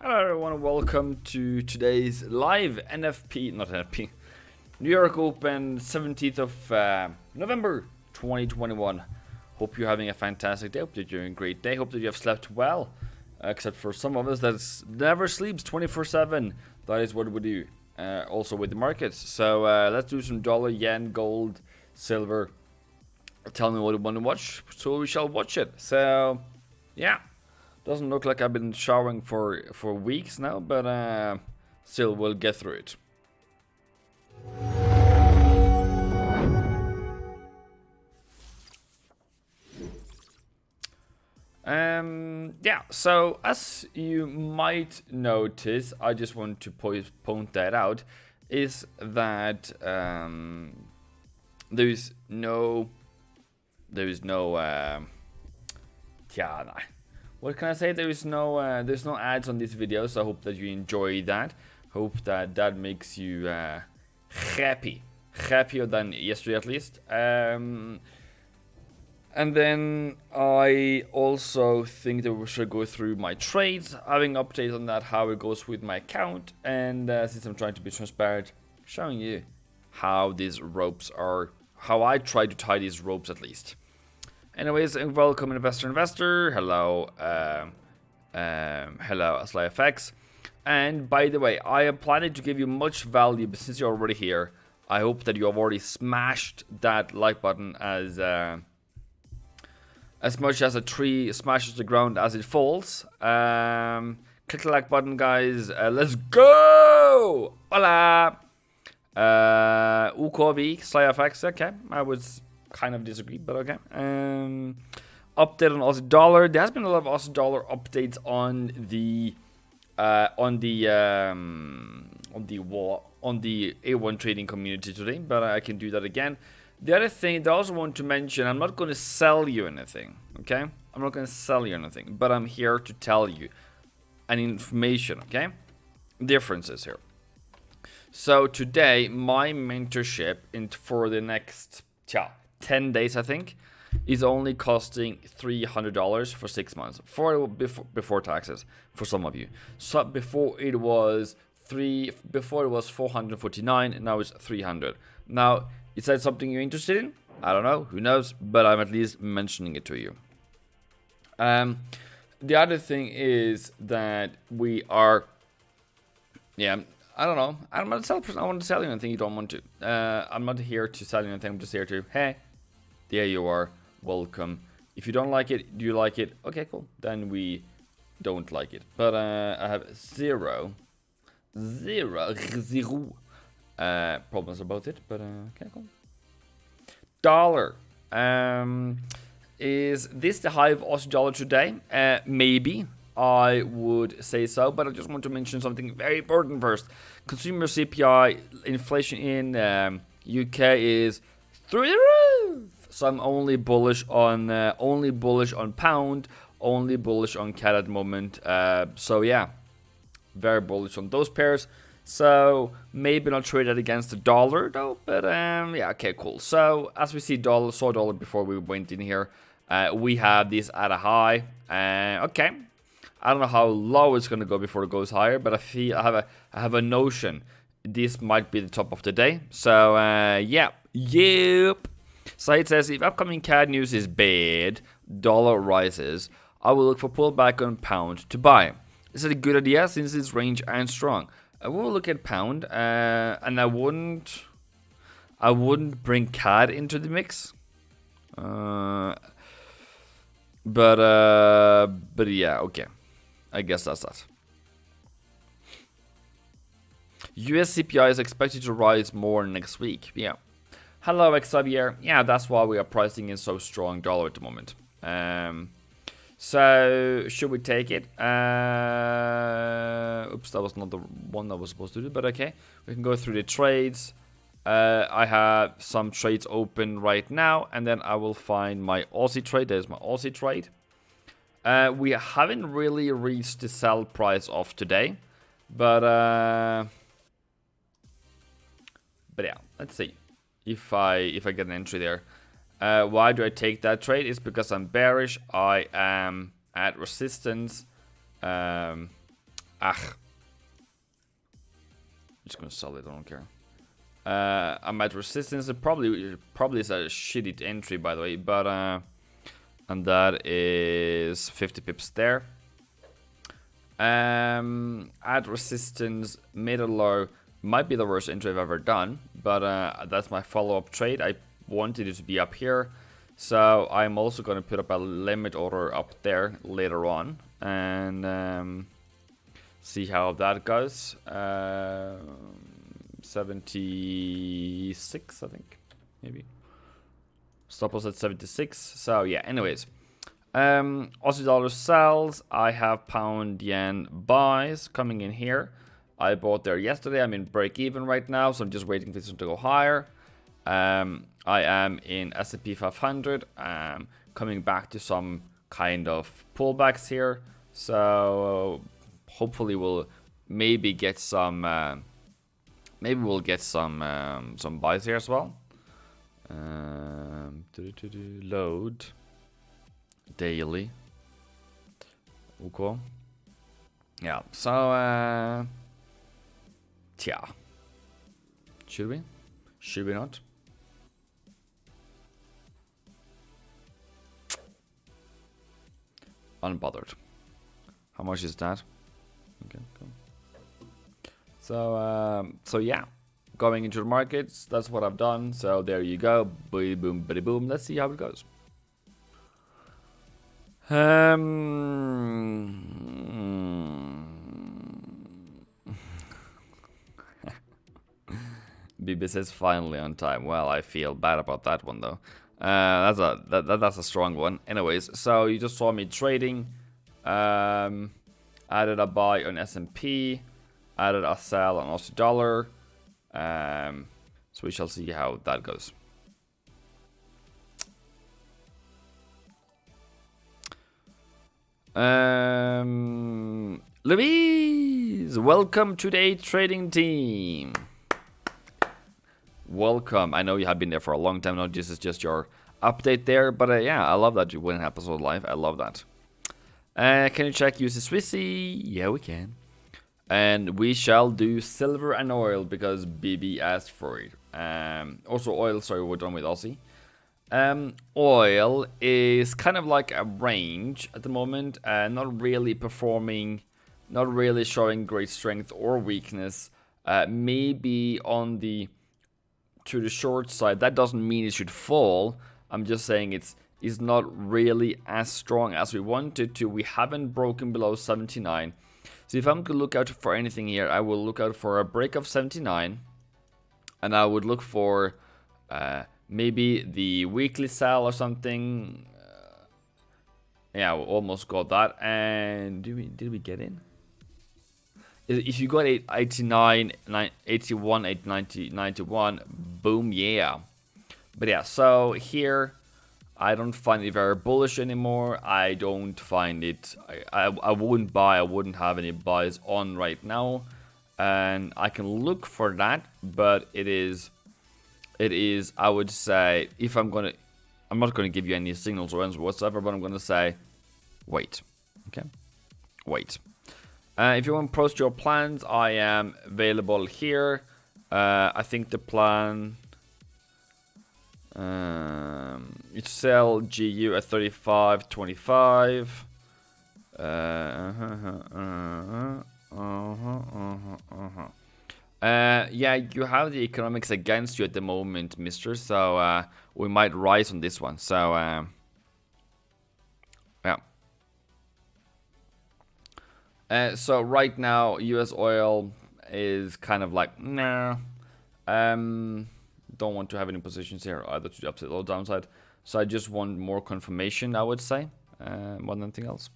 Hello everyone, welcome to today's live not NFP, New York Open 17th of November 2021. Hope you're having a fantastic day, hope that you're doing a great day, hope that you have slept well, except for some of us that never sleeps 24/7. That is what we do, also with the markets. So let's do some dollar, yen, gold, silver. Tell me what you want to watch, so we shall watch it. So, yeah. Doesn't look like I've been showering for weeks now, but still we'll get through it. Yeah, so as you might notice, I just want to point that out, is that there's no what can I say? There's no ads on this video, so I hope that you enjoy that. Hope that makes you happier than yesterday at least. And then I also think that we should go through my trades, having updates on that, how it goes with my account, and since I'm trying to be transparent, showing you how these ropes are, how I try to tie these ropes at least. Anyways, welcome investor. Hello, hello, Eivindfx. And by the way, I am planning to give you much value, but since you're already here, I hope that you have already smashed that like button as much as a tree smashes the ground as it falls. Click the like button, guys. Let's go! Hola! UKV, Eivindfx. Okay, I was kind of disagree, but okay. Update on Aussie dollar. There has been a lot of Aussie dollar updates on the A1 trading community today, but I can do that again. The other thing that I also want to mention, I'm not going to sell you anything, okay? I'm not going to sell you anything, but I'm here to tell you an information, okay? Differences here. So today, my mentorship for the next 10 days, I think, is only costing $300 for 6 months before taxes for some of you. So before it was 449, and now it's 300. Now, is that something you're interested in? I don't know, who knows, but I'm at least mentioning it to you. The other thing is that we are, I don't know. I'm not a salesperson. I want to sell you anything you don't want to. I'm not here to sell you anything. I'm just here to, hey, there you are. Welcome. If you don't like it, do you like it? Okay, cool. Then we don't like it. But I have zero problems about it. But okay, cool. Dollar. Is this the high of Aussie dollar today? Maybe. I would say so, but I just want to mention something very important first. Consumer CPI inflation in UK is through the roof. So I'm only bullish on pound, only bullish on CAD at the moment. So yeah, very bullish on those pairs. So maybe not trade that against the dollar though, but yeah, okay, cool. So as we see saw dollar before we went in here, we have this at a high. Okay. I don't know how low it's gonna go before it goes higher, but I have a notion this might be the top of the day. So yep. So it says if upcoming CAD news is bad, dollar rises, I will look for pullback on pound to buy. Is it a good idea since its range and strong? I will look at pound, and I wouldn't bring CAD into the mix. But yeah, okay. I guess that's that. US CPI is expected to rise more next week. Yeah. Hello, Xavier. Yeah, that's why we are pricing in so strong dollar at the moment. So should we take it? Oops, that was not the one I was supposed to do, but okay. We can go through the trades. I have some trades open right now, and then I will find my Aussie trade. There's my Aussie trade. We haven't really reached the sell price of today, but yeah, let's see if I get an entry there. Why do I take that trade? It's because I'm bearish. I am at resistance. I'm just gonna sell it. I don't care. I'm at resistance. It probably is a shitty entry, by the way, but and that is 50 pips there. At resistance, middle low might be the worst entry I've ever done, but that's my follow-up trade. I wanted it to be up here, so I'm also going to put up a limit order up there later on and see how that goes. 76, I think, maybe. Stop loss at 76. So yeah, anyways. Aussie dollar sells. I have pound yen buys coming in here. I bought there yesterday. I'm in break even right now, so I'm just waiting for this one to go higher. I am in S&P 500. Coming back to some kind of pullbacks here. So hopefully we'll maybe get some. Maybe we'll get some buys here as well. Load daily. Okay. Yeah. So yeah. Should we? Should we not? Unbothered. How much is that? Okay, cool. So yeah, going into the markets, that's what I've done. So there you go, boom, boom, bitty boom. Let's see how it goes. BB says finally on time. Well, I feel bad about that one though. That's a strong one. Anyways, so you just saw me trading. Added a buy on S&P. Added a sell on Aussie dollar. So we shall see how that goes. Louise, welcome to the trading team. Welcome. I know you have been there for a long time now. This is just your update there, but yeah, I love that you win an episode live. I love that. Can you check use the Swissy? Yeah, we can. And we shall do silver and oil because BB asked for it. Also oil, sorry, we're done with Aussie. Oil is kind of like a range at the moment, not really performing, not really showing great strength or weakness. Maybe on the to the short side. That doesn't mean it should fall. I'm just saying it's not really as strong as we wanted to. We haven't broken below 79. So if I'm going to look out for anything here, I will look out for a break of 79. And I would look for maybe the weekly sell or something. Yeah, we almost got that. And did we get in? If you got 89, 81, 90, 91, boom, yeah. But yeah, so here I don't find it very bullish anymore. I don't find it. I wouldn't buy. I wouldn't have any buys on right now, and I can look for that. But it is. I would say if I'm not gonna give you any signals or answers whatsoever. But I'm gonna say, wait. Okay, wait. If you want to post your plans, I am available here. I think the plan. You sell GU at 35.25. Yeah, you have the economics against you at the moment, mister. So we might rise on this one. So yeah. So right now, US oil is kind of like nah. Don't want to have any positions here either to the upside or downside. So I just want more confirmation, I would say, more than anything else.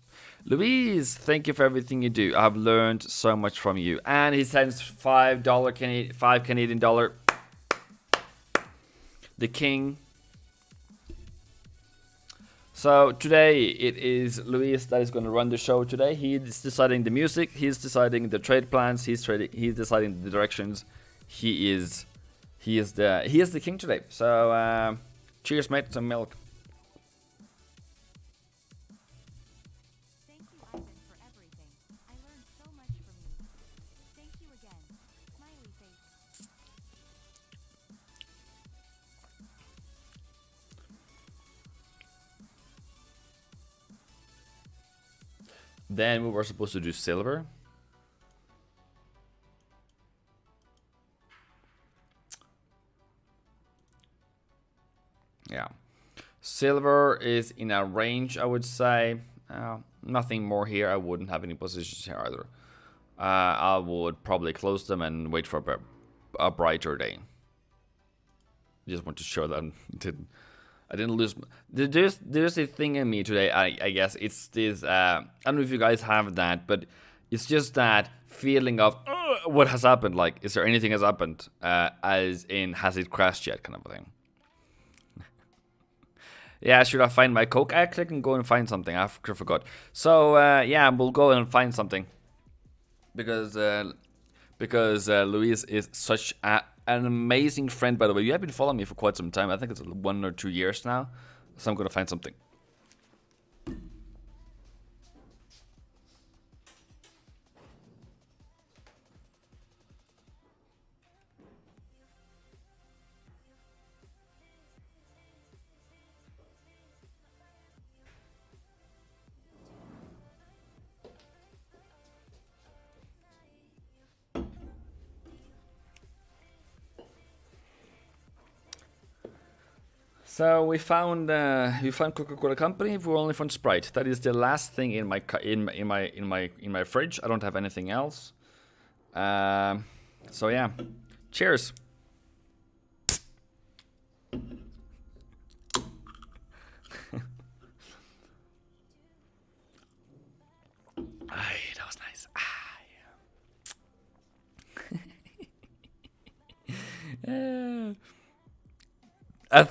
Louise, thank you for everything you do. I've learned so much from you. And he sends $5 Canadian dollar. The king. So today it is Luis that is going to run the show today. He's deciding the music. He's deciding the trade plans. He's deciding the directions. He is the king today. So cheers, mate. Some milk. Thank you, Ivan, for everything. I learned so much from Then we were supposed to do silver. Yeah. Silver is in a range, I would say. Nothing more here. I wouldn't have any positions here either. I would probably close them and wait for a brighter day. Just want to show that I didn't lose. There's a thing in me today. I guess it's this. I don't know if you guys have that, but it's just that feeling of what has happened. Like, is there anything has happened? As in, has it crashed yet? Kind of a thing. Yeah, should I find my Coke? Actually, I can go and find something. I forgot. So yeah, we'll go and find something because Luis is such an amazing friend. By the way, you have been following me for quite some time. I think it's 1 or 2 years now. So I'm gonna find something. So we found Coca-Cola Company. We only found Sprite. That is the last thing in my fridge. I don't have anything else. So yeah, cheers. That was nice. Yeah. I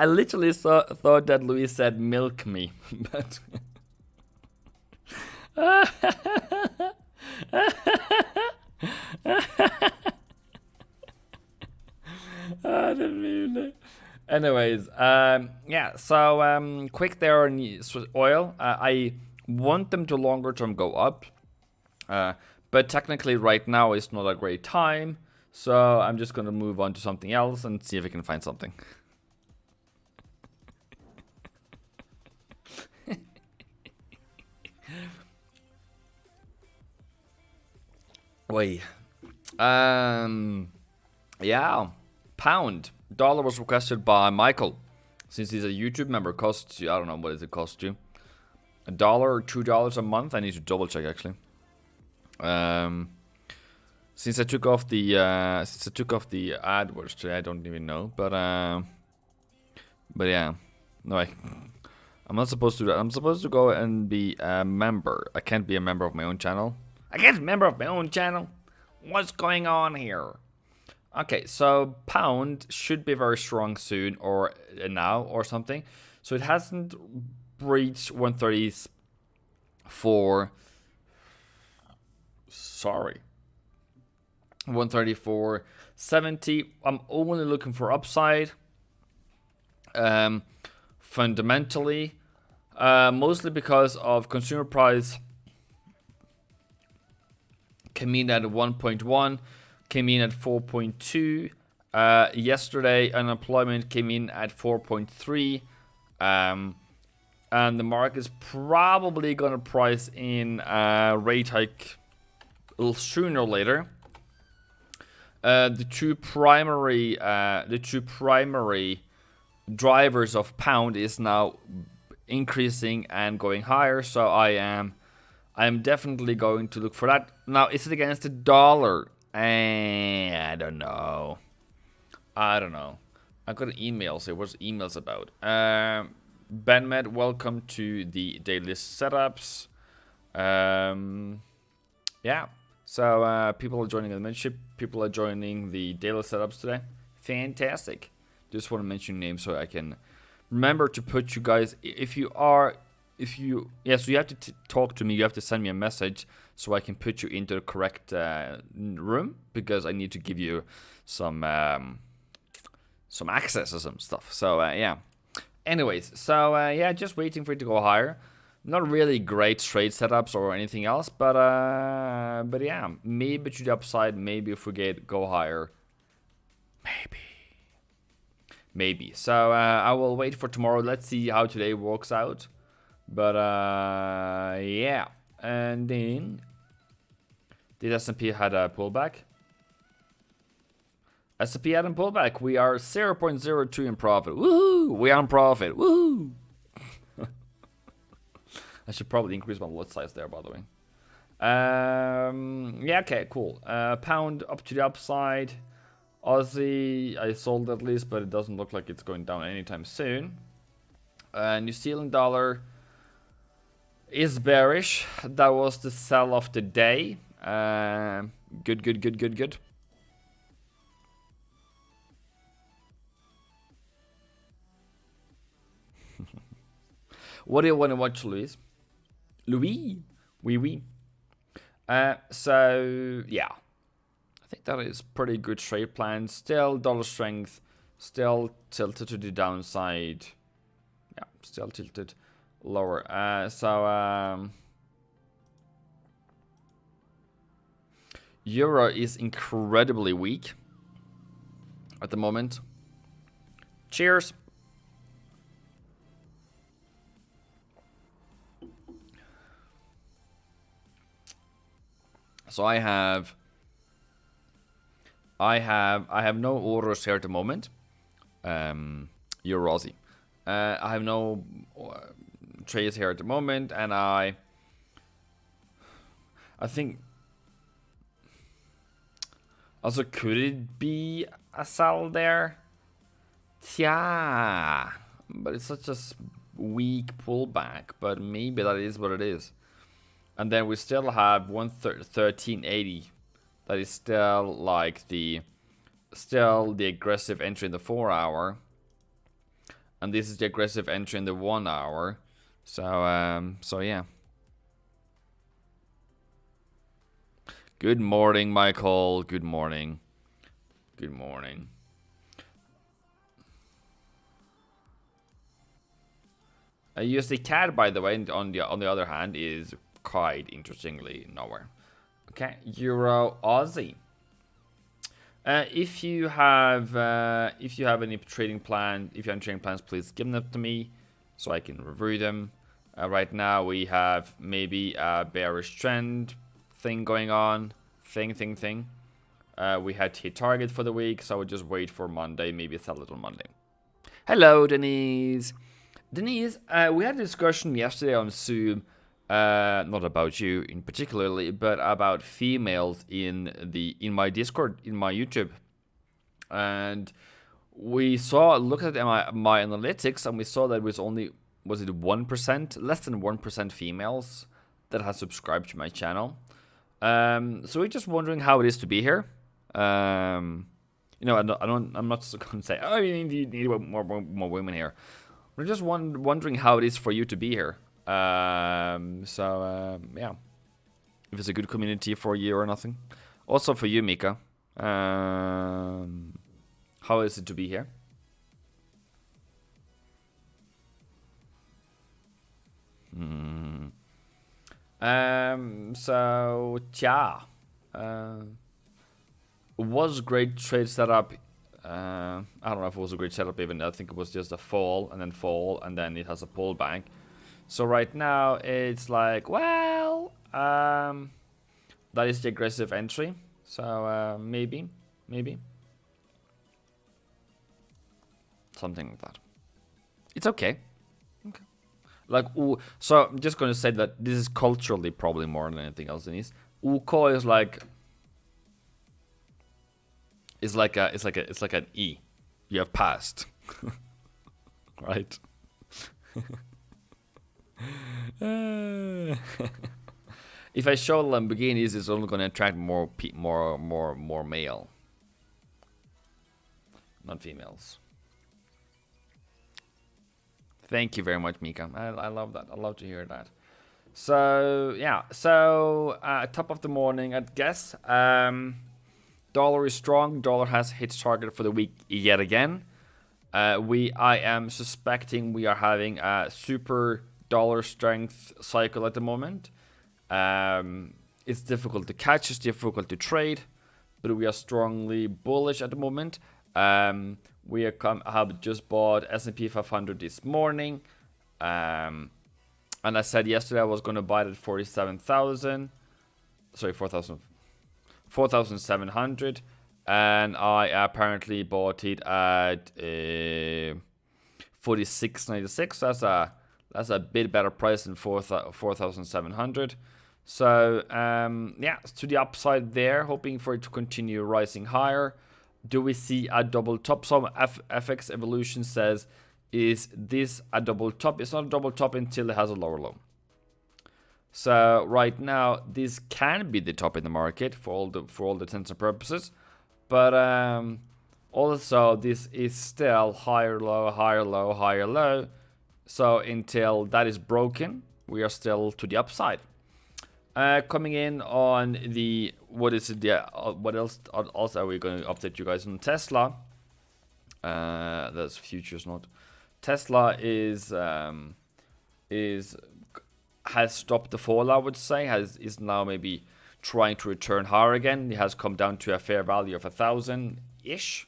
literally thought that Luis said milk me, but I didn't mean it. Anyways, yeah. So quick there on oil. I want them to longer term go up, but technically right now is not a great time. So I'm just gonna move on to something else and see if I can find something. Wait. Yeah. Pound. Dollar was requested by Michael. Since he's a YouTube member, costs you, I don't know, what does it cost you? $1 or $2 a month? I need to double check actually. Since I took off the AdWords today, I don't even know. But yeah, no, I'm not supposed to do that. I'm supposed to go and be a member. I can't be a member of my own channel. I can't be a member of my own channel. What's going on here? Okay, so pound should be very strong soon or now or something. So it hasn't breached 134. Sorry. 134.70. I'm only looking for upside. Fundamentally, mostly because of consumer price came in at 1.1, came in at 4.2. Yesterday, unemployment came in at 4.3. And the market is probably gonna price in a rate hike a little sooner or later. The two primary drivers of pound is now increasing and going higher. So I am definitely going to look for that. Now, is it against the dollar? I don't know. I got an email. So what's emails about? Benmed, welcome to the daily setups. Yeah. So people are joining the mentorship. People are joining the daily setups today. Fantastic. Just want to mention names so I can remember to put you guys. So you have to talk to me. You have to send me a message so I can put you into the correct room because I need to give you some access or some stuff. So yeah. Anyways, so yeah, just waiting for it to go higher. Not really great trade setups or anything else, but yeah, maybe to the upside, maybe if we go higher, maybe. So I will wait for tomorrow. Let's see how today works out. But yeah, and then did S&P had a pullback? S&P had a pullback. We are 0.02 in profit. Woohoo! We are in profit. Woohoo! I should probably increase my lot size there, by the way. Yeah, okay, cool. Pound up to the upside. Aussie, I sold at least, but it doesn't look like it's going down anytime soon. New Zealand dollar is bearish. That was the sell of the day. Good. What do you want to watch, Louis? Oui. So, yeah. I think that is pretty good trade plan. Still dollar strength. Still tilted to the downside. Yeah, still tilted lower. Euro is incredibly weak at the moment. Cheers. So I have no orders here at the moment. Euro Aussie. I have no trades here at the moment, and I think also could it be a sell there? Yeah, but it's such a weak pullback. But maybe that is what it is. And then we still have 1380. That is still like the aggressive entry in the 4 hour. And this is the aggressive entry in the 1 hour. So yeah. Good morning, Michael. Good morning. USD CAD, by the way, on the other hand, is quite interestingly nowhere. Okay, Euro Aussie. If you have any trading plans, please give them to me so I can review them. Right now we have maybe a bearish trend thing going on. We had hit target for the week, so I would just wait for Monday, maybe sell it on Monday. Hello, Denise. Denise, we had a discussion yesterday on Zoom. Not about you in particularly, but about females in my Discord, in my YouTube, and we looked at my analytics, and we saw that it was only 1%, less than 1% females that has subscribed to my channel. So we're just wondering how it is to be here. I'm not going to say, oh, you need more women here. We're just wondering how it is for you to be here. Yeah, if it's a good community for you or nothing. Also for you, Mika. How is it to be here? So yeah, was great trade setup. I don't know if it was a great setup even. I think it was just a fall, and then it has a pullback. So right now it's like, well, that is the aggressive entry. So maybe something like that. It's okay. Like, so I'm just gonna say that this is culturally probably more than anything else in this. UK is like, it's like an E. You have passed, right? If I show Lamborghinis, it's only gonna attract more male, not females. Thank you very much, Mika. I love that. I love to hear that. So yeah. So top of the morning, I guess. Dollar is strong. Dollar has hit target for the week yet again. I am suspecting we are having a super dollar strength cycle at the moment. It's difficult to catch. It's difficult to trade, but we are strongly bullish at the moment. We have just bought S&P 500 this morning. And I said yesterday I was going to buy it at 47,000. Sorry, 4,700. And I apparently bought it at 46.96. That's a bit better price than 4,700. So yeah, to the upside there, hoping for it to continue rising higher. Do we see a double top? Some FX Evolution says, is this a double top? It's not a double top until it has a lower low. So right now, this can be the top in the market for all the intents and purposes. But also, this is still higher low, higher low, higher low. So until that is broken, we are still to the upside. Coming in on the, what is it? Yeah, what else are we going to update you guys on? Tesla. That's futures, not Tesla has stopped the fall. I would say is now maybe trying to return higher again. It has come down to a fair value of 1,000 ish,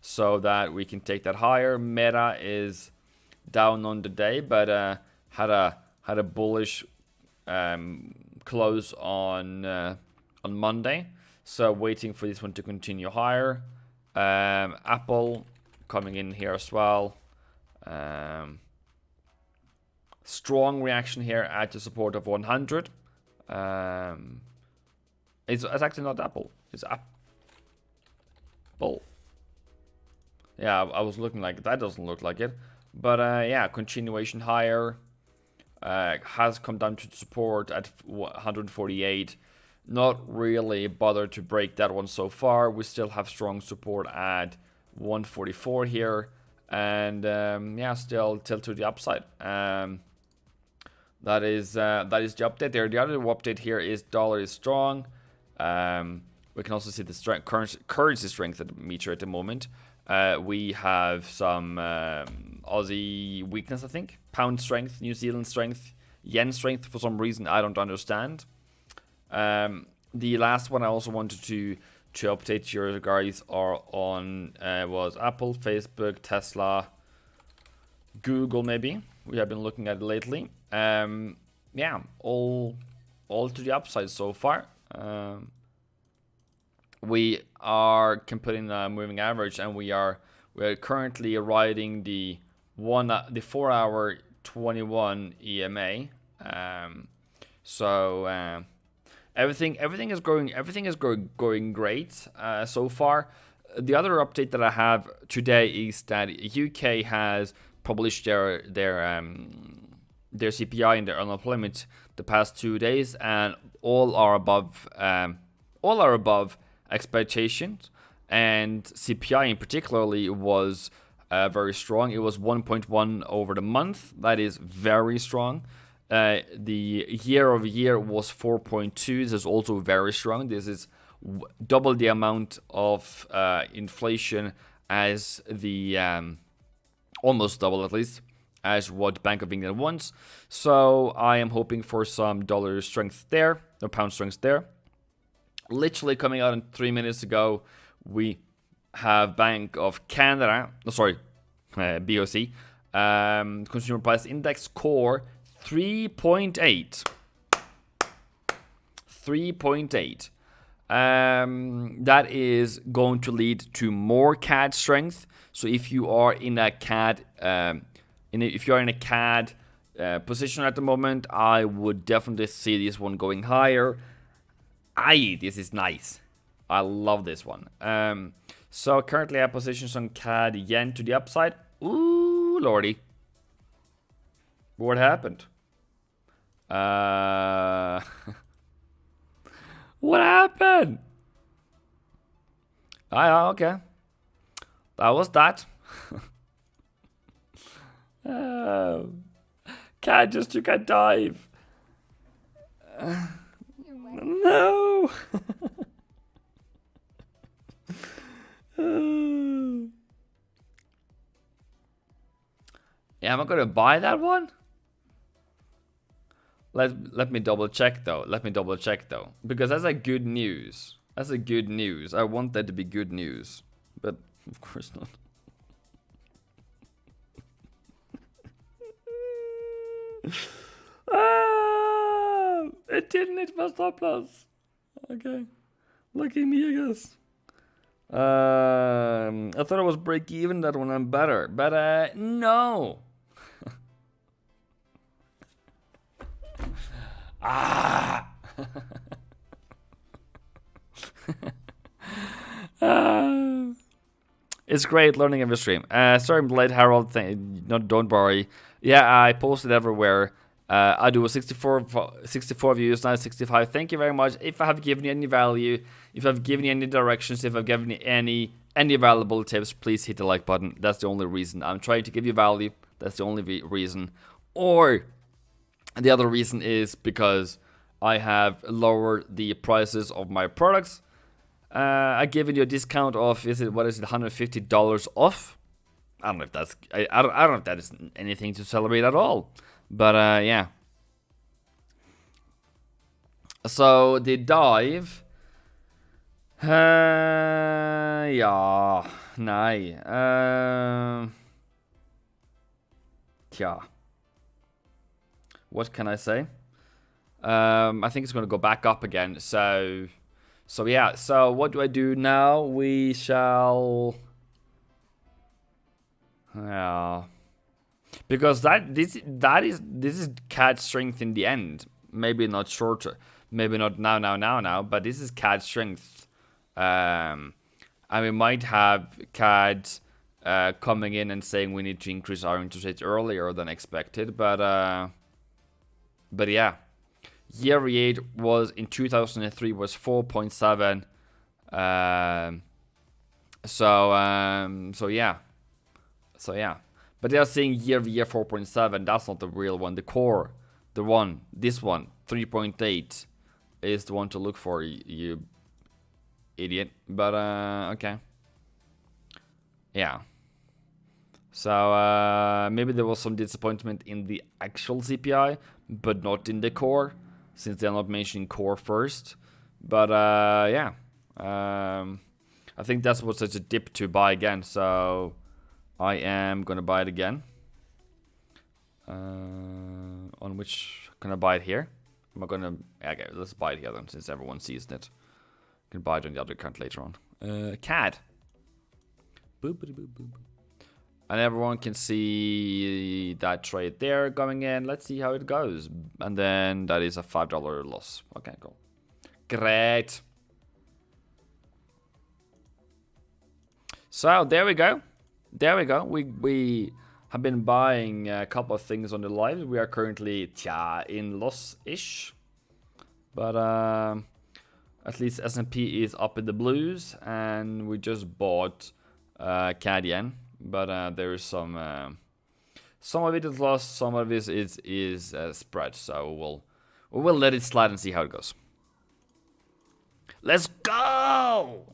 so that we can take that higher. Meta is down on the day, but had a bullish close on Monday, so waiting for this one to continue higher. Apple coming in here as well. Strong reaction here at the support of 100. It's actually not Apple. It's Apple. Yeah, I was looking like that. Doesn't look like it. But yeah, continuation higher. Has come down to support at 148. Not really bothered to break that one so far. We still have strong support at 144 here. And yeah, still tilt to the upside. That is the update there. The other update here is dollar is strong. We can also see the strength, currency strength meter at the moment. We have some Aussie weakness, I think. Pound strength, New Zealand strength, yen strength for some reason I don't understand. The last one I also wanted to update you guys are on was Apple, Facebook, Tesla, Google maybe. We have been looking at it lately. Yeah, all to the upside so far. We are computing a moving average, and we're currently riding the 4 hour 21 EMA. So everything is going great so far. The other update that I have today is that UK has published their CPI and their unemployment the past 2 days, and all are above expectations. And CPI in particularly was very strong. It was 1.1 over the month. That is very strong. The year over year was 4.2. This is also very strong. This is double the amount of inflation as the almost double at least as what Bank of England wants. So I am hoping for some dollar strength there, or pound strength there. Literally coming out in 3 minutes ago, we have Bank of Canada, BOC, Consumer Price Index core 3.8. 3.8. That is going to lead to more CAD strength. So if you are in a CAD, position at the moment, I would definitely see this one going higher. This is nice. I love this one. So currently I have positions on CAD yen to the upside. Ooh, lordy. What happened? What happened? Okay. That was that. CAD just took a dive. No. Yeah, am I gonna buy that one? Let me double check though. Because that's a good news. I want that to be good news, but of course not. didn't hit my stop loss. Okay. Lucky me, I guess. I thought I was break even that one. I'm better. But no. Ah. It's great learning every stream. Sorry I'm late, Harold. No, don't worry. Yeah, I posted everywhere. I do a 64 views, now 65. Thank you very much. If I have given you any value, if I've given you any directions, if I've given you any valuable tips, please hit the like button. That's the only reason. I'm trying to give you value. That's the only reason. Or the other reason is because I have lowered the prices of my products. I given you a discount of $150 off. I don't know if that's I don't know if that is anything to celebrate at all. But yeah. So the dive. Ja, nej. Tja. What can I say? I think it's going to go back up again. So yeah. So what do I do now? We shall. Yeah. Because this is CAD strength in the end. Maybe not shorter. Maybe not now. But this is CAD strength. And we might have CAD coming in and saying we need to increase our interest rate earlier than expected. But yeah. Year rate was in 2003 was 4.7. So yeah. But they are saying year-over-year 4.7. That's not the real one. The core, this one, 3.8 is the one to look for, you idiot. But okay. Yeah. So maybe there was some disappointment in the actual CPI, but not in the core, since they're not mentioning core first. But yeah. I think that's what's such a dip to buy again. So I am gonna buy it again. On which can I buy it here? Am I gonna? Okay, let's buy it here then, since everyone sees it. Can buy it on the other account later on. CAD. Boop, boop, boop, boop. And everyone can see that trade there going in. Let's see how it goes. And then that is a $5 loss. Okay, cool. Great. So there we go. We have been buying a couple of things on the live. We are currently in loss-ish. But at least S&P is up in the blues. And we just bought CAD yen. But there is some of it is lost, some of it is spread. So we'll let it slide and see how it goes. Let's go!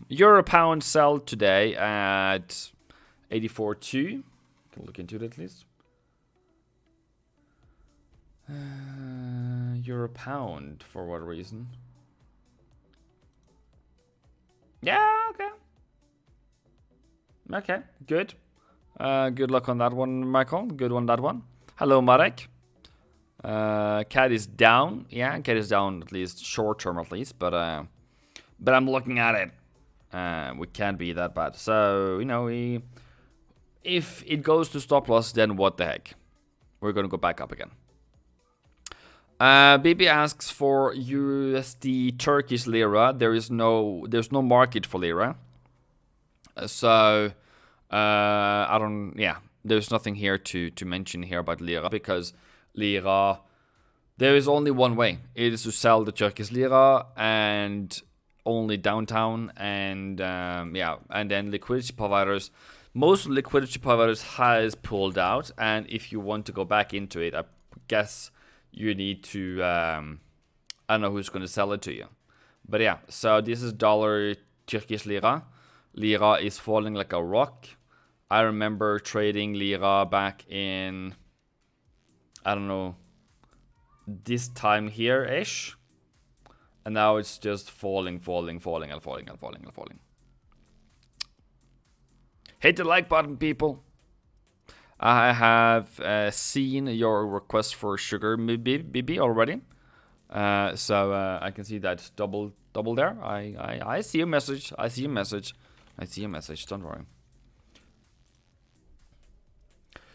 Euro pound sell today at 84.2. Can look into it at least. Euro pound, for what reason? Yeah, okay. Okay, good. Good luck on that one, Michael. Good on that one. Hello, Marek. CAD is down. Yeah, CAD is down at least short term, at least. But I'm looking at it. We can't be that bad. So if it goes to stop loss, then what the heck? We're gonna go back up again. BB asks for USD Turkish Lira. There's no market for Lira. So I don't. Yeah, there's nothing here to mention here about Lira, because Lira, there is only one way. It is to sell the Turkish Lira, and only downtown, and and then liquidity providers. Most liquidity providers has pulled out, and if you want to go back into it, I guess you need to, I don't know who's going to sell it to you. But yeah, so this is dollar Turkish Lira. Lira is falling like a rock. I remember trading Lira back in, I don't know, this time here-ish. And now it's just falling. Hit the like button, people. I have seen your request for sugar, maybe already. So I can see that double there. I see your message. I see your message. I see your message. Don't worry.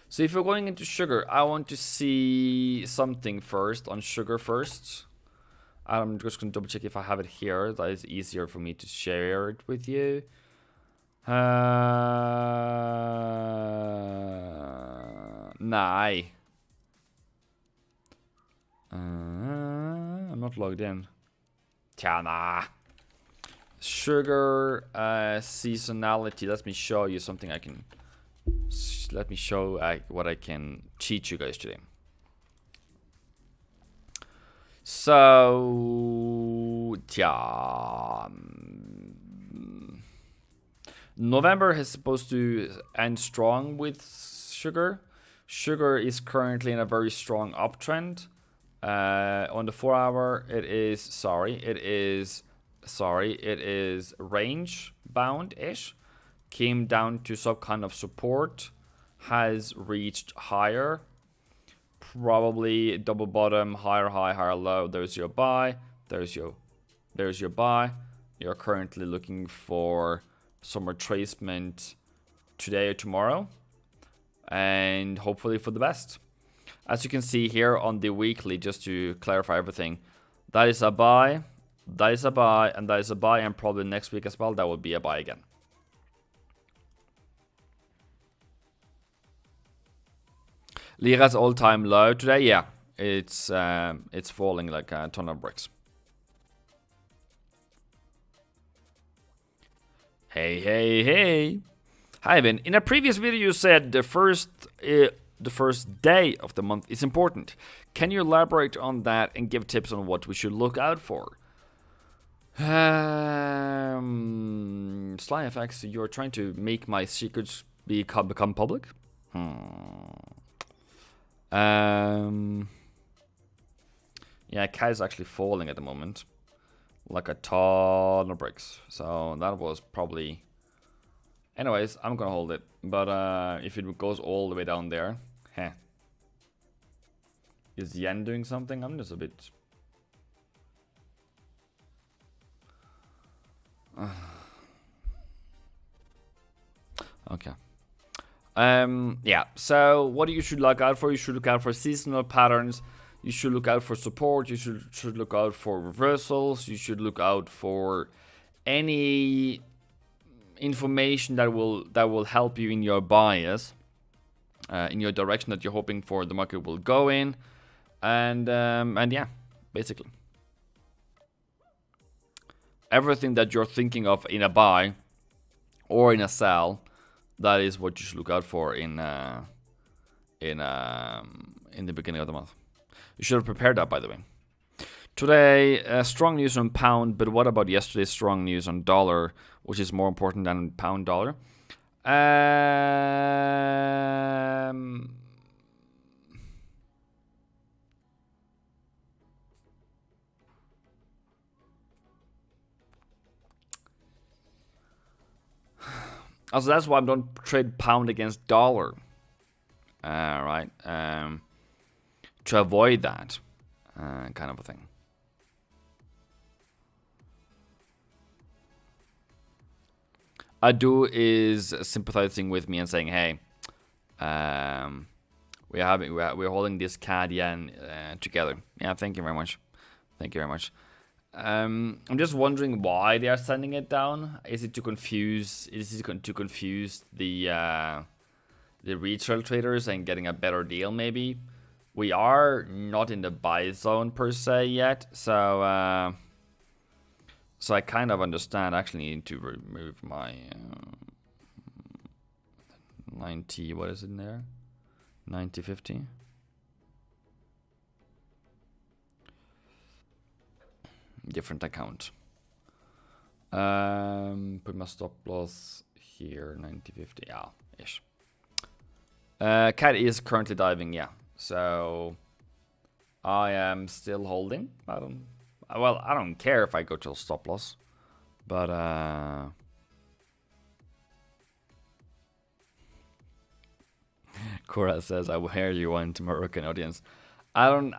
So if you're going into sugar, I want to see something first on sugar first. I'm just gonna double check if I have it here. That is easier for me to share it with you. Nah. I'm not logged in. Tja, nah. Sugar seasonality. Let me show you something I can. Let me show what I can teach you guys today. So, yeah. November is supposed to end strong with sugar. Sugar is currently in a very strong uptrend. On the 4 hour, it is range bound-ish. Came down to some kind of support. Has reached higher. Probably double bottom, higher high, higher low. There's your buy. There's your buy. You're currently looking for some retracement today or tomorrow, and hopefully for the best. As you can see here on the weekly, just to clarify everything, that is a buy, that is a buy, and that is a buy, and probably next week as well that will be a buy again. Lira's all-time low today, yeah, it's falling like a ton of bricks. Hey. Hi, Evan. In a previous video, you said the first day of the month is important. Can you elaborate on that and give tips on what we should look out for? Eivindfx, you're trying to make my secrets become public? Yeah, CAD is actually falling at the moment. Like a ton of bricks. So that was probably... Anyways, I'm gonna hold it. But if it goes all the way down there... Heh. Is yen doing something? I'm just a bit... Okay. Yeah, so what you should look out for? You should look out for seasonal patterns. You should look out for support. You should look out for reversals. You should look out for any information that will help you in your bias, in your direction that you're hoping for the market will go in, and yeah, basically everything that you're thinking of in a buy or in a sell, that is what you should look out for in the beginning of the month. You should have prepared that, by the way. Today, strong news on pound, but what about yesterday's strong news on dollar, which is more important than pound dollar? Also, that's why I don't trade pound against dollar. Right? To avoid that kind of a thing. Adu is sympathizing with me and saying, "Hey, we're holding this CAD yen together." Yeah, thank you very much. Thank you very much. I'm just wondering why they are sending it down. Is it to confuse? Is it to confuse the retail traders and getting a better deal? Maybe. We are not in the buy zone per se yet, so I kind of understand. Actually, need to remove my 90. What is it in there? 90.50. Different account. Put my stop loss here. 90.50. Yeah, ish. CAD is currently diving. Yeah. So I am still holding. I don't care if I go to a stop loss, but Cora says, "I will hear you on to Moroccan audience." I'm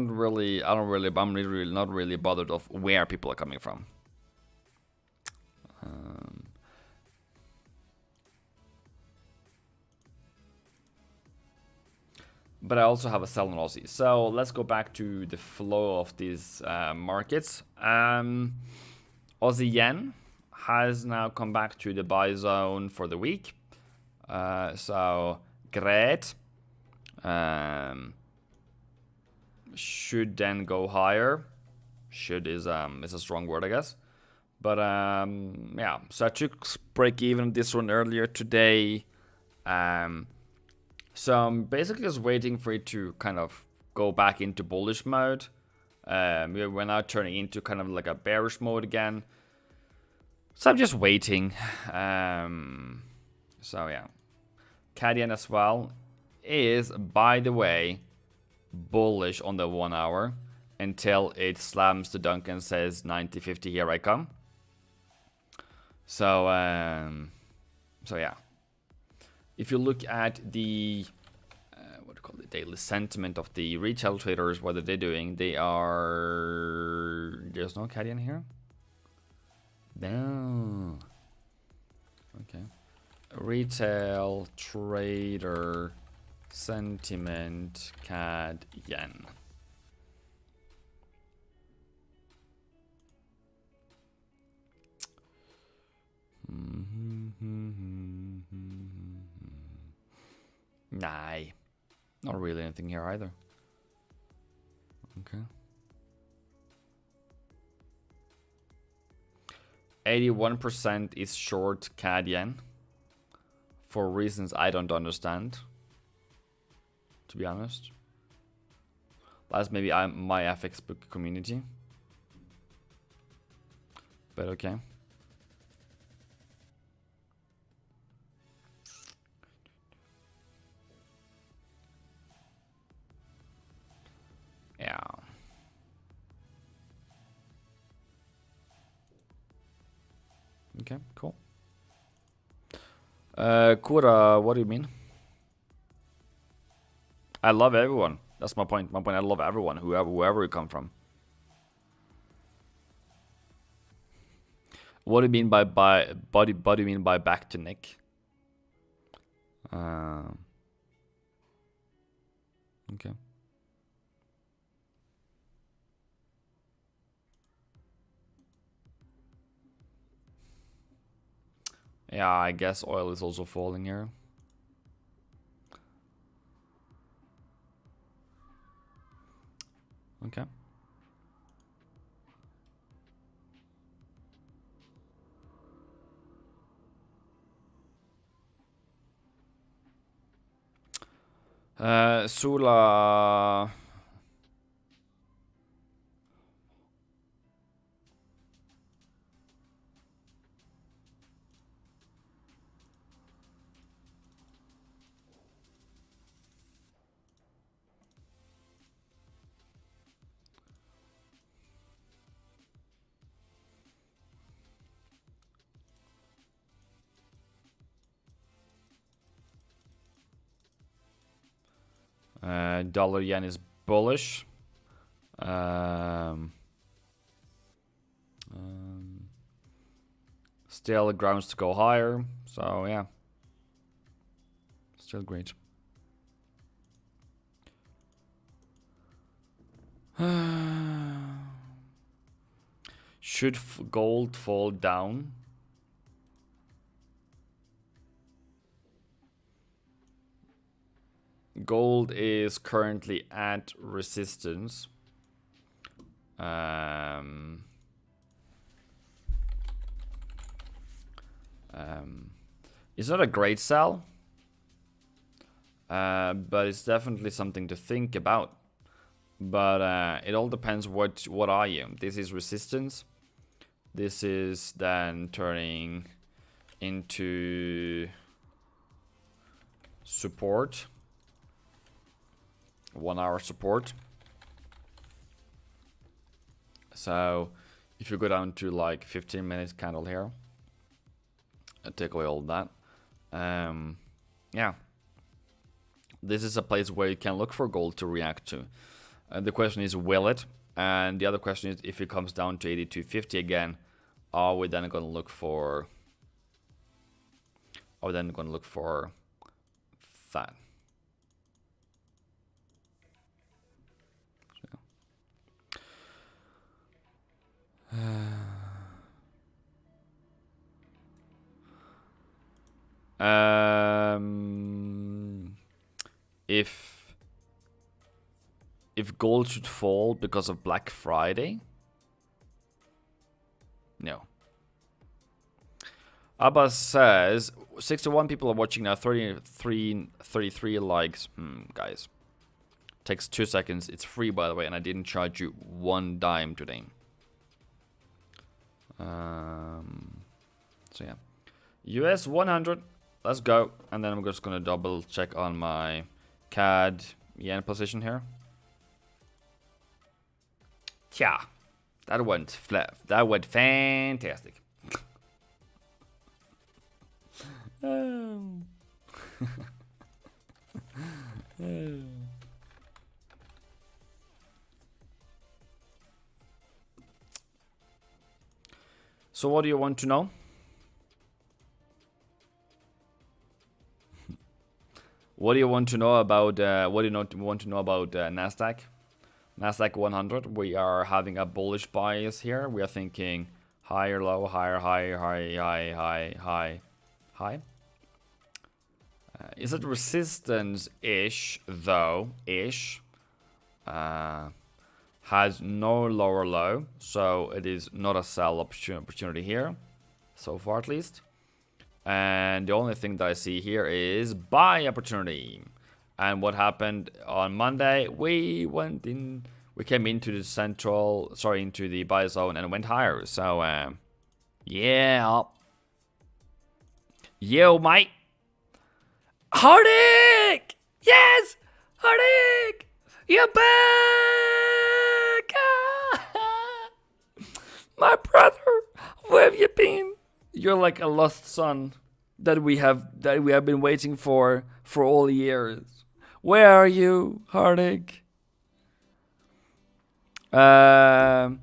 really not really bothered of where people are coming from. But I also have a sell on Aussie. So let's go back to the flow of these markets. Aussie yen has now come back to the buy zone for the week. So great. Should then go higher. Should is a strong word, I guess. But yeah, so I took break even this one earlier today. So I'm basically just waiting for it to kind of go back into bullish mode. We're now turning into kind of like a bearish mode again. So I'm just waiting. So yeah. CAD yen as well is, by the way, bullish on the 1 hour until it slams the dunk and says 90.50, here I come. So yeah. If you look at the the daily sentiment of the retail traders, what are they doing? There's no CAD yen here. No. Okay. Retail trader sentiment CAD yen. Nah, not really anything here either. Okay. 81% is short CAD yen for reasons I don't understand, to be honest. That's maybe my FX book community, but okay. Yeah. Okay, cool. Kura, what do you mean? I love everyone. That's my point. My point, I love everyone, whoever you come from. What do you mean by what do you mean by back to Nick? Okay. Yeah, I guess oil is also falling here. Okay. Sula. Dollar yen is bullish. Still grounds to go higher. So yeah, still great. Should gold fall down? Gold is currently at resistance. It's not a great sell, but it's definitely something to think about. But it all depends what are you. This is resistance. This is then turning into support. 1 hour support. So if you go down to like 15 minutes candle here, take away all that. Yeah. this is a place where you can look for gold to react to. The question is, will it? And the other question is, if it comes down to 82.50 again, are we then going to look for? Are we then going to look for that? If gold should fall because of Black Friday, no. Abbas says 61 people are watching now, 33 likes. Guys, takes 2 seconds. It's free, by the way, and I didn't charge you one dime today. So yeah, US 100. Let's go, and then I'm just gonna double check on my CAD yen position here. Yeah, that went flat. That went fantastic. So what do you want to know? What do you want to know about? What do you want to know about Nasdaq? Nasdaq 100. We are having a bullish bias here. We are thinking higher, low, higher, higher, high. Is it resistance-ish though? Ish. Has no lower low, so it is not a sell opportunity here, so far at least. And the only thing that I see here is buy opportunity. And what happened on Monday? We came into the into the buy zone and went higher. So yeah, yo mate, Hardik, yes, Hardik, you're back, my brother. Where have you been? You're like a lost son that we have been waiting for all years. Where are you, Hardik? I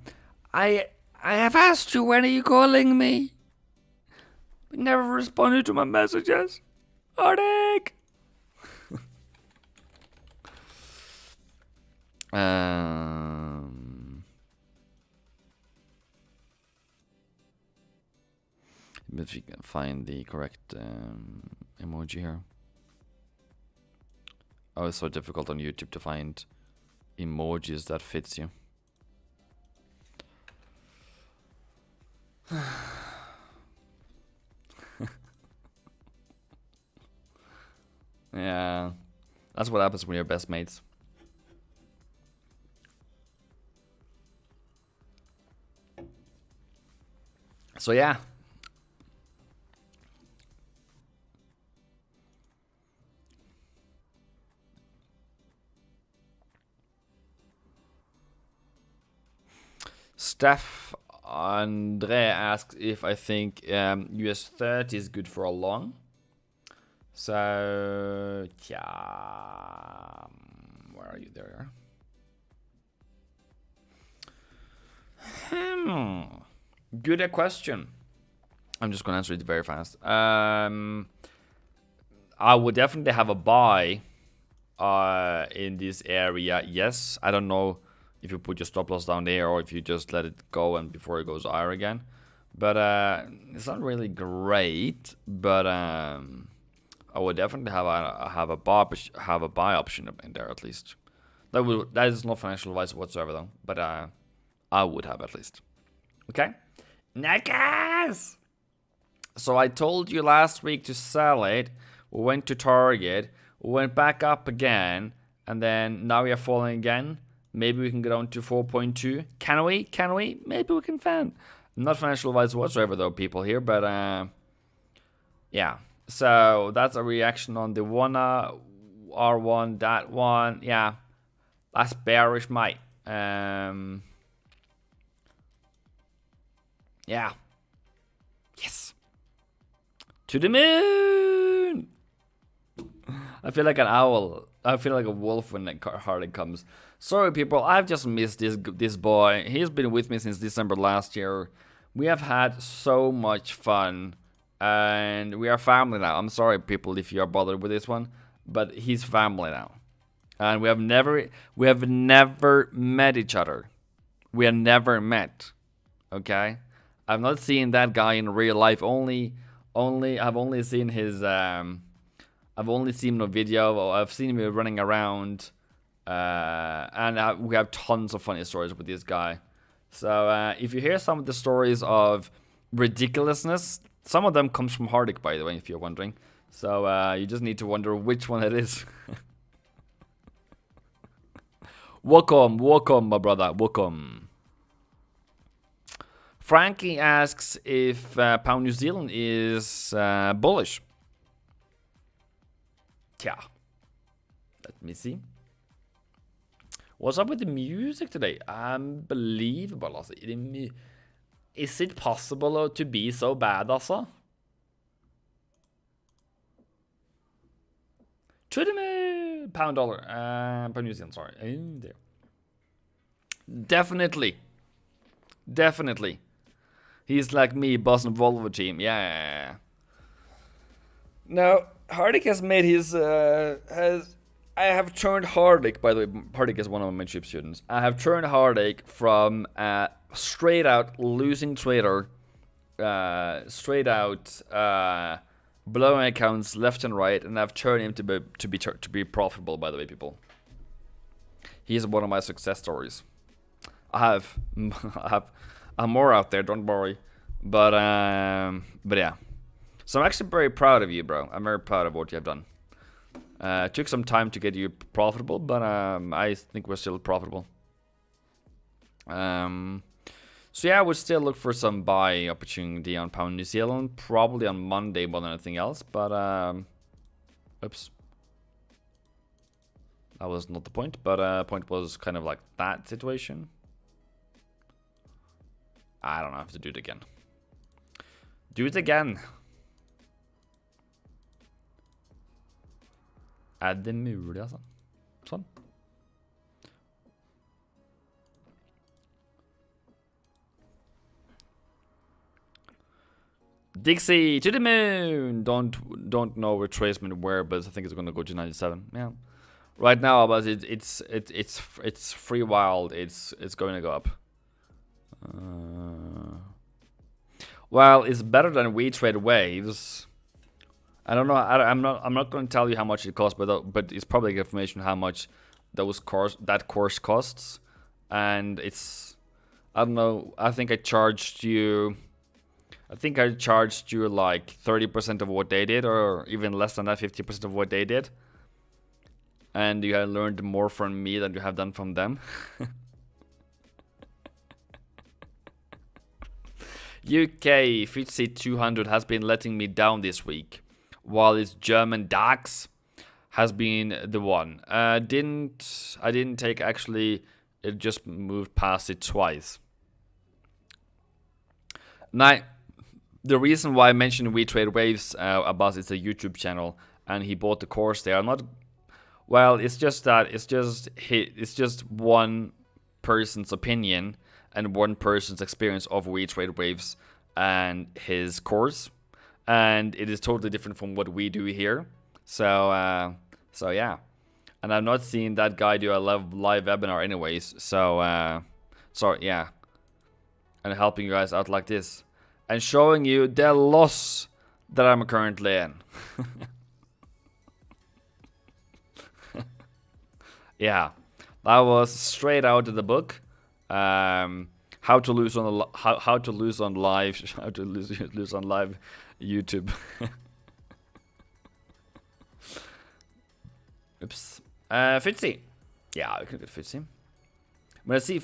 have asked you, when are you calling me? But never responded to my messages. Hardik. If you can find the correct emoji here. Oh, it's so difficult on YouTube to find emojis that fits you. Yeah, that's what happens when you're best mates. So yeah. Steph Andre asks if I think US 30 is good for a long. So yeah, where are you there? Good question. I'm just gonna answer it very fast. I would definitely have a buy in this area. Yes, I don't know if you put your stop loss down there or if you just let it go and before it goes higher again. But it's not really great. But I would definitely have a buy option in there at least. That is not financial advice whatsoever though. But I would have at least. Okay, Nakas. So I told you last week to sell it. We went to target. We went back up again, and then now we are falling again. Maybe we can get on to 4.2. Can we? Can we? Maybe we can fan. Not financial advice whatsoever, though, people here. But yeah. So that's a reaction on the one R1. That one, yeah. That's bearish, mate. Yeah. Yes. To the moon. I feel like an owl. I feel like a wolf when Hardik comes. Sorry, people. I've just missed this boy. He's been with me since December last year. We have had so much fun, and we are family now. I'm sorry, people, if you are bothered with this one, but he's family now, and we have never met each other. We have never met. Okay, I've not seen that guy in real life. I've only seen his I've only seen him on video. I've seen him running around, and we have tons of funny stories with this guy. So if you hear some of the stories of ridiculousness, some of them comes from Hardik, by the way, if you're wondering. So you just need to wonder which one it is. Welcome, my brother, welcome. Frankie asks if Pound New Zealand is bullish. Yeah. Let me see. What's up with the music today? Unbelievable, altså. Is it possible to be so bad, altså? To the moon! Pound dollar. Pound New Zealand, sorry. There. Definitely. He's like me, Boston Volvo team. Yeah. Now, Hardik has made his, I have turned Hardik, by the way, Hardik is one of my mentorship students. I have turned Hardik from a straight out losing trader, straight out blowing accounts left and right, and I've turned him to be profitable, by the way, people. He's one of my success stories. I have more out there, don't worry. But yeah. So I'm actually very proud of you, bro. I'm very proud of what you have done. It took some time to get you profitable, but I think we're still profitable. So yeah, I would still look for some buy opportunity on Pound New Zealand, probably on Monday more than anything else, but oops. That was not the point, but point was kind of like that situation. I don't know, I have to do it again. Do it again. Det mulig, altså? Sånn. Dixie to the moon. Don't know retracement where, but I think it's gonna go to 97. Yeah. Right now, but it's free wild. It's going to go up. Well, it's better than we trade waves. I don't know. I'm not going to tell you how much it costs, but it's public information how much that course costs, and it's, I don't know. I think I charged you like 30% of what they did, or even less than that, 50% of what they did, and you have learned more from me than you have done from them. UK FTSE 200 has been letting me down this week, while its German DAX has been the one. I didn't take, actually, it just moved past it twice. Now, the reason why I mentioned We Trade Waves about it's a YouTube channel, and he bought the course there. It's just that it's just one person's opinion and one person's experience of We Trade Waves and his course. And it is totally different from what we do here. So yeah. And I've not seen that guy do a live webinar anyways. So yeah. And helping you guys out like this. And showing you the loss that I'm currently in. Yeah. That was straight out of the book. How to lose on live YouTube. Oops. FTSE. Yeah, we can get FTSE. When I see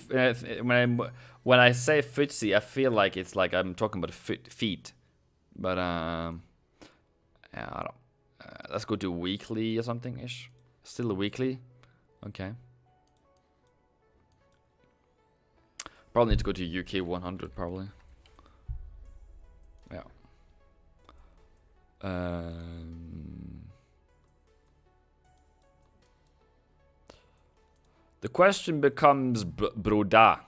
when I say FTSE, I feel like it's like I'm talking about feet. But yeah, I don't. Let's go to weekly or something ish. Still a weekly. Okay. Probably need to go to UK 100 probably. Yeah. The question becomes, broda.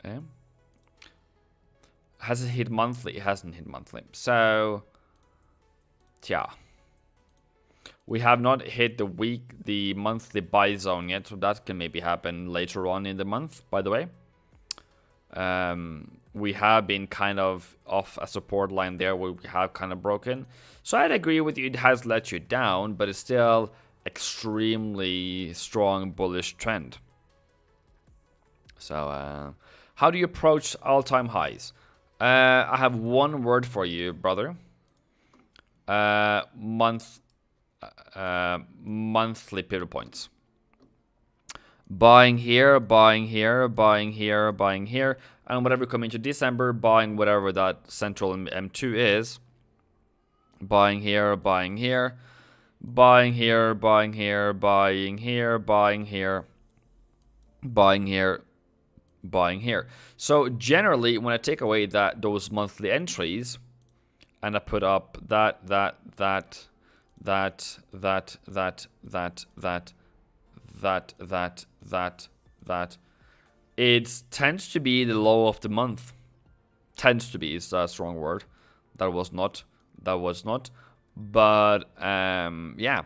Okay. Has it hit monthly? It hasn't hit monthly. So, yeah. We have not hit the monthly buy zone yet, so that can maybe happen later on in the month, by the way. We have been kind of off a support line there where we have kind of broken. So I'd agree with you, it has let you down, but it's still extremely strong bullish trend. So, how do you approach all-time highs? I have one word for you, brother. Monthly pivot points. Buying here, buying here, buying here, buying here, and whatever come into December, buying whatever that central M2 is. Buying here, buying here, buying here, buying here, buying here, buying here, buying here, buying here. So generally, when I take away those monthly entries, and I put up that, it tends to be the low of the month. Tends to be is a strong word. That was not. But yeah.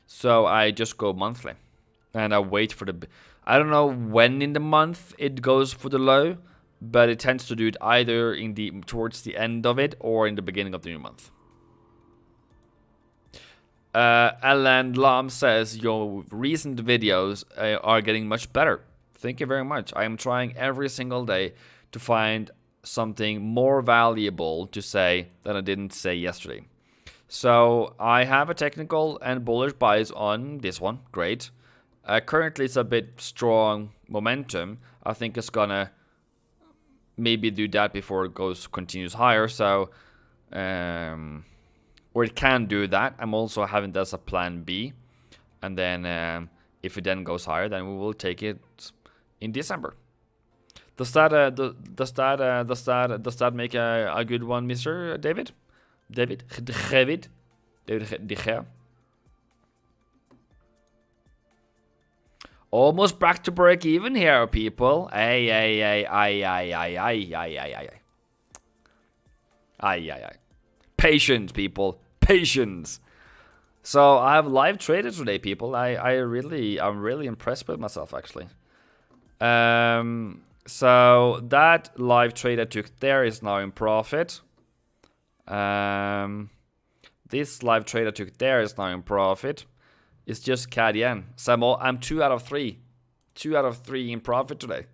So I just go monthly, and I wait for the. I don't know when in the month it goes for the low, but it tends to do it either towards the end of it or in the beginning of the new month. Alan Lam says your recent videos are getting much better. Thank you very much. I am trying every single day to find something more valuable to say than I didn't say yesterday. So I have a technical and bullish buys on this one. Great. Currently it's a bit strong momentum. I think it's gonna maybe do that before it continues higher. So, or it can do that. I'm also having that as a plan B, and then if it then goes higher, then we will take it in December. Does that make a good one, Mr. David? David De Gea. Almost back to break even here, people. Ay. Patience, people. Patience. So I have live traded today, people. I'm really impressed with myself, actually. So that live trade I took there is now in profit. This live trade I took there is now in profit. It's just CAD yen. So I'm 2 out of 3. 2 out of 3 in profit today.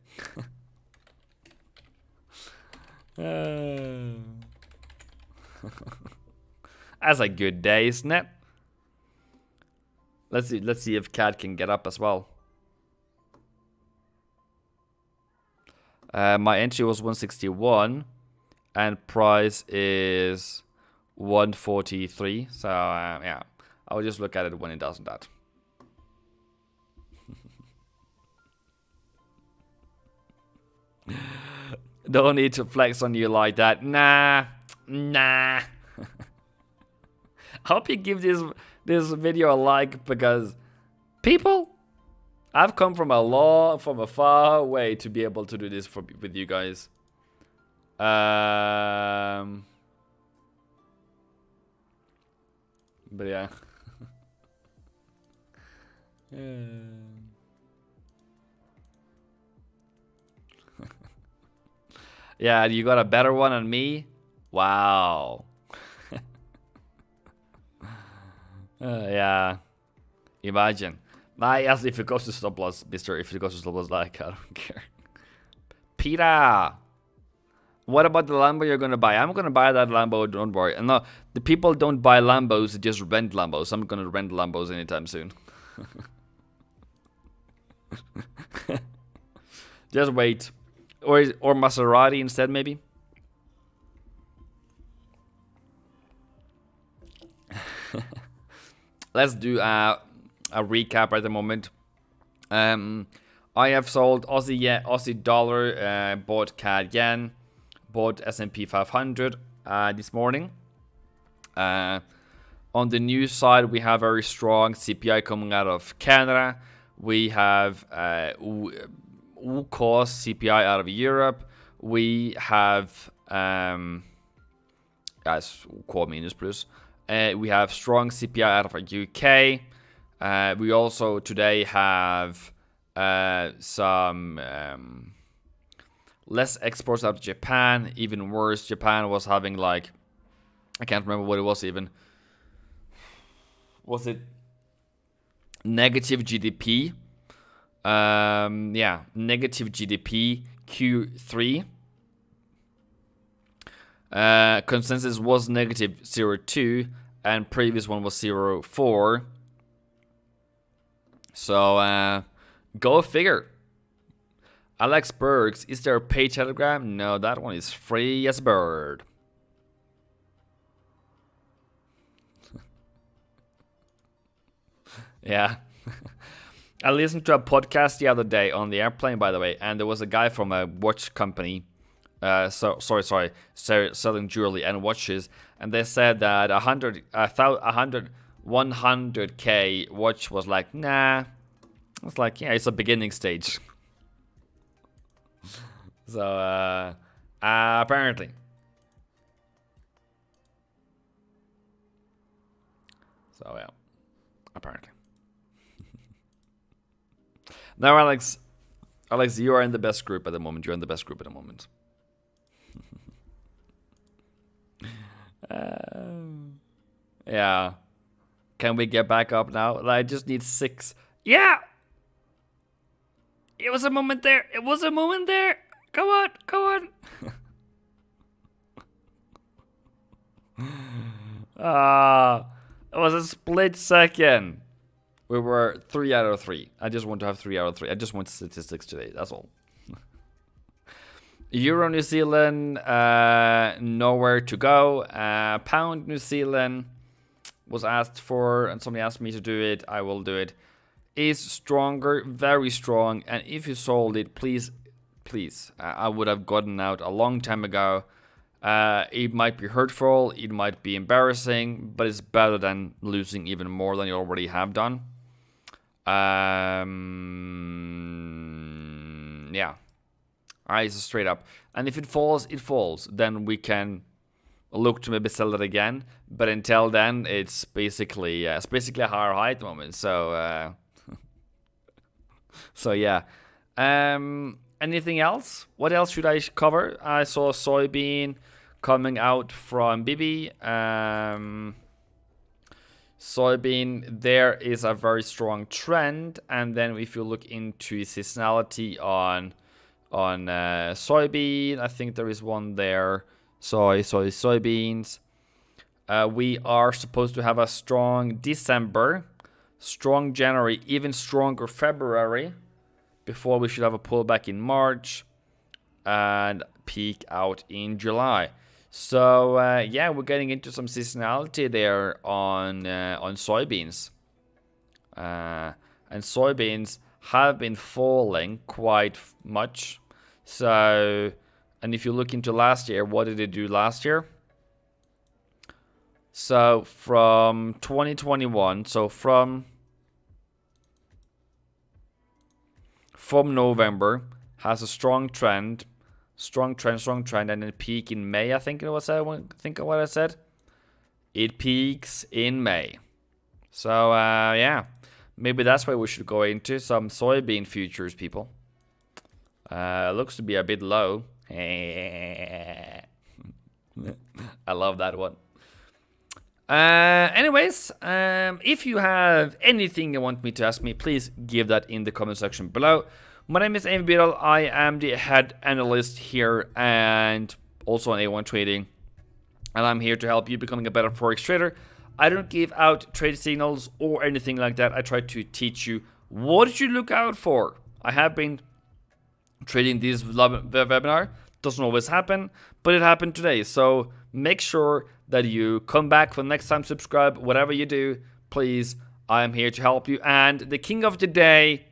That's a good day, isn't it? Let's see if CAD can get up as well. My entry was 161 and price is 143. So yeah, I'll just look at it when it does that. Don't need to flex on you like that. Nah. I hope you give this video a like, because people, I've come from a far way to be able to do this with you guys. But yeah. Yeah, you got a better one than me? Wow. Yeah. Imagine. I asked if it goes to stop loss, mister. If it goes to stop loss, like, I don't care. Peter! What about the Lambo you're gonna buy? I'm gonna buy that Lambo, don't worry. And no, the people don't buy Lambos, they just rent Lambos. I'm gonna rent Lambos anytime soon. Just wait. Or Maserati instead, maybe? Let's do a recap at the moment. I have sold Aussie dollar, bought CAD yen, bought S&P 500 this morning. On the news side, we have very strong CPI coming out of Canada. We have UKOS CPI out of Europe. We have core minus plus. We have strong CPI out of UK. We also today have some less exports out of Japan. Even worse, Japan was having like, I can't remember what it was even. Was it negative GDP? Negative GDP Q3. Consensus was negative 0.2 and previous one was 0.4. So go figure. Alex Bergs, is there a paid telegram? No, that one is free as a bird. Yeah. I listened to a podcast the other day on the airplane, by the way, and there was a guy from a watch company, selling jewelry and watches, and they said that 100K watch was like, nah. It's like, yeah, it's a beginning stage. So, apparently. So, yeah, apparently. Now, Alex, you are in the best group at the moment. You're in the best group at the moment. Yeah. Can we get back up now? I just need 6. Yeah! It was a moment there. It was a moment there. Go on. Go on. It was a split second. We were 3 out of 3. I just want to have 3 out of 3. I just want statistics today. That's all. Euro New Zealand, nowhere to go. Pound New Zealand was asked for, and somebody asked me to do it. I will do it. Is stronger, very strong. And if you sold it, please, I would have gotten out a long time ago. It might be hurtful, it might be embarrassing, but it's better than losing even more than you already have done. Yeah. Alright, so straight up. And if it falls, it falls. Then we can look to maybe sell it again. But until then, it's basically a higher high at the moment. So, so yeah. Anything else? What else should I cover? I saw soybean coming out from Bibi. Soybean, there is a very strong trend. And then if you look into seasonality on soybean, I think there is one there. Soybeans. We are supposed to have a strong December, strong January, even stronger February, before we should have a pullback in March and peak out in July. So yeah, we're getting into some seasonality there on soybeans, and soybeans have been falling quite much. So, and if you look into last year, what did it do last year? So from 2021, so from November, has a strong trend, and then peak in May. I think it was. Think of what I said. It peaks in May. So yeah, maybe that's why we should go into some soybean futures, people. Looks to be a bit low. I love that one. Anyways, if you have anything you want me to ask me, please give that in the comment section below. My name is Eivindfx. I am the head analyst here and also on A1 Trading. And I'm here to help you becoming a better Forex trader. I don't give out trade signals or anything like that. I try to teach you what you look out for. I have been trading this webinar. Doesn't always happen, but it happened today. So make sure that you come back for the next time, subscribe, whatever you do, please. I am here to help you. And the king of the day,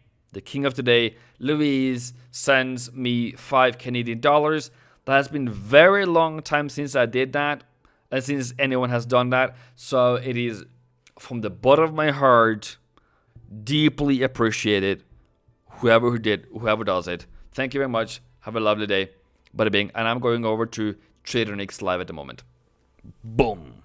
Louise, sends me 5 Canadian dollars. That has been a very long time since I did that, and since anyone has done that. So it is from the bottom of my heart. Deeply appreciated. Whoever does it. Thank you very much. Have a lovely day. Bada bing. And I'm going over to Trader Nick's live at the moment. Boom.